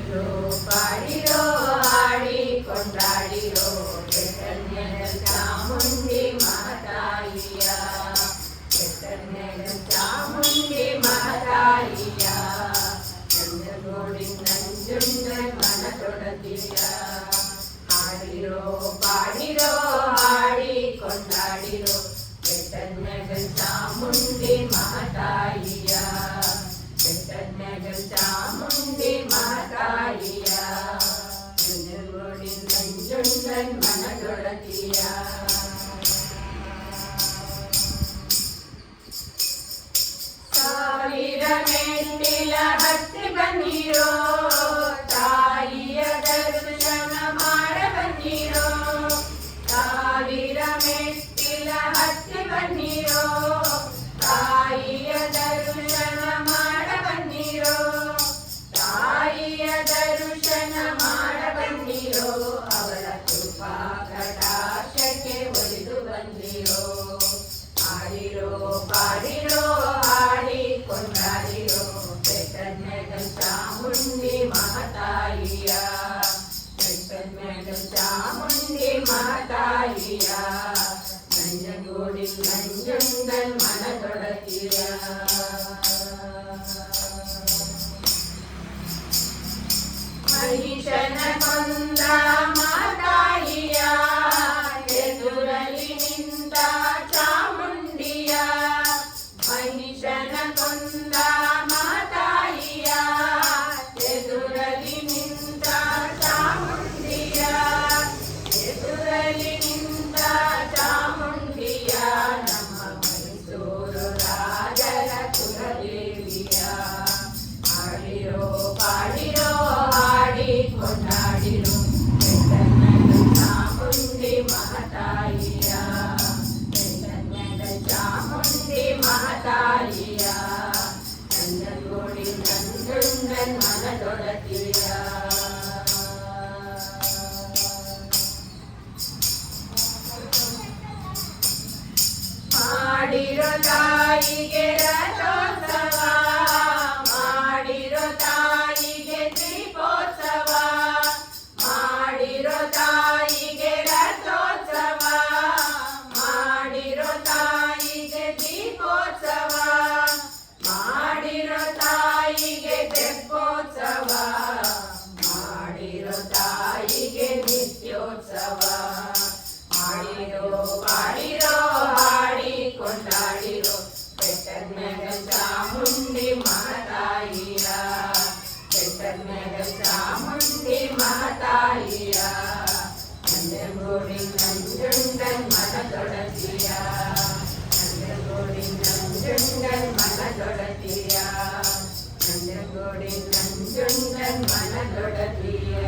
ಪಾಡಿರೋ ಹಾಡಿ ಕೊಂಡಾಡಿರೋ ಚಾಮುಂಡಿ ಮಹಾತಾಯಿಯ ಚಾಮುಂಡಿ ಮಹಾತಾಯಿಯ ನಂಜಗೋಡಿ ನಂಜುಂಡ ಮನದೊಡತಿಯ ಹಾಡಿರೋ ಪಾಡಿರೋ ಹಾಡಿ ಕೊಂಡಾಡಿರೋ ಚಾಮುಂಡಿ ಮಹಾತಾಯಿಯ ಚಾಮುಂಡಿ ಮಹಾತಾಯಿಯ ನಂಜಗೋಡಿ ನಂಜುಂಡನ್ ಮನದೊಡತಿಯ ಸಾವಿರ ಮೆಟ್ಟಿಲ ಹತ್ತಿ ಬನ್ನಿರೋ ತಾಯಿಯ ದರ್ಶನ ಮಾಡ ಬನ್ನಿರೋ ಸಾವಿರ ಮೆಟ್ಟಿಲ ಹತ್ತಿ ಬನ್ನಿರೋ ತಾಯಿಯ ದರ್ಶನ ಮಾಡ ಬನ್ನಿರೋ ತಾಯಿಯ ದರ್ಶನ ಮಾಡ ಬನ್ನಿರೋ ಅವರ ಕೃಪಾ ಕಟಾಕ್ಷಕ್ಕೆ ಒಲಿದು ಬಂದಿರೋ ಹಾಡಿರೋ ಪಾಡಿರೋ ಹಾಡಿ ಕೊಂಡಾಡಿರೋ ಚಾಮುಂಡಿ ಮಹಾತಾಯಿಯ ಚಾಮುಂಡಿ ಮಹಾತಾಯಿಯ ನಂಜಗೋಡಿ ನಂಜುಂಡನ್ ಮನದೊಡತಿಯ ಮಹಿಷನ ಕೊಂದ ಮಾತಾಯಿಯ ಎದುರಲ್ಲಿ ನಿಂತ ಚಾಮುಂಡಿಯ ಮಹಿಷನ ಕೊಂದ ಮಾತಾಯಿಯ ಎದುರಲ್ಲಿ ನಿಂತ ಚಾಮುಂಡಿಯ ಎದುರಲ್ಲಿ ನಿಂತ ಚಾಮುಂಡಿಯ ನಮ್ಮ ಮೈಸೂರು ರಾಜರ ಕುಲದೇವಿಯ ಹಾಡಿರೋ ಪಾಡಿರೋ ಹಾಡಿ ಕೊಂಡಾಡಿರೋ ಚಾಮುಂಡಿ ಮಹಾತಾಯಿಯ ಚಾಮುಂಡಿ ಮಹಾತಾಯಿಯ ನಂಜಗೋಡಿ ನಂಜುಂಡನ್ ಮನದೊಡತಿಯ ಮಾಡಿರೋ ತಾಯಿಗೆ ರಥೋತ್ಸವ ಮಾಡಿರೋ ತಾಯಿಗೆ ದೀಪೋತ್ಸವ ಮಾಡಿರೋ ತಾಯಿಗೆ ರಥೋತ್ಸವ ಮಾಡಿರೋ ತಾಯಿಗೆ ದೀಪೋತ್ಸವ ಮಾಡಿರೋ ತಾಯಿಗೆ ತೆಪ್ಪೋತ್ಸವ ಮಾಡಿರೋ ತಾಯಿಗೆ ನಿತ್ಯೋತ್ಸವ ಮಾಡಿರೋ ಪಾಡಿರೋ ಹಾಡಿ ಕೊಂಡಾಡಿರೋ ಚಾಮುಂಡಿ ಮಹಾತಾಯಿಯ ಚಾಮುಂಡಿ ಮಹಾತಾಯಿಯ ನಂಜಗೋಡಿ ನಂಜುಂಡನ್ ಮನದೊಡತಿಯ ನಂಜಗೋಡಿ ನಂಜುಂಡನ್ ಮನದೊಡತಿಯ ನಂಜಗೋಡಿ ನಂಜುಂಡನ್ ಮನದೊಡತಿಯ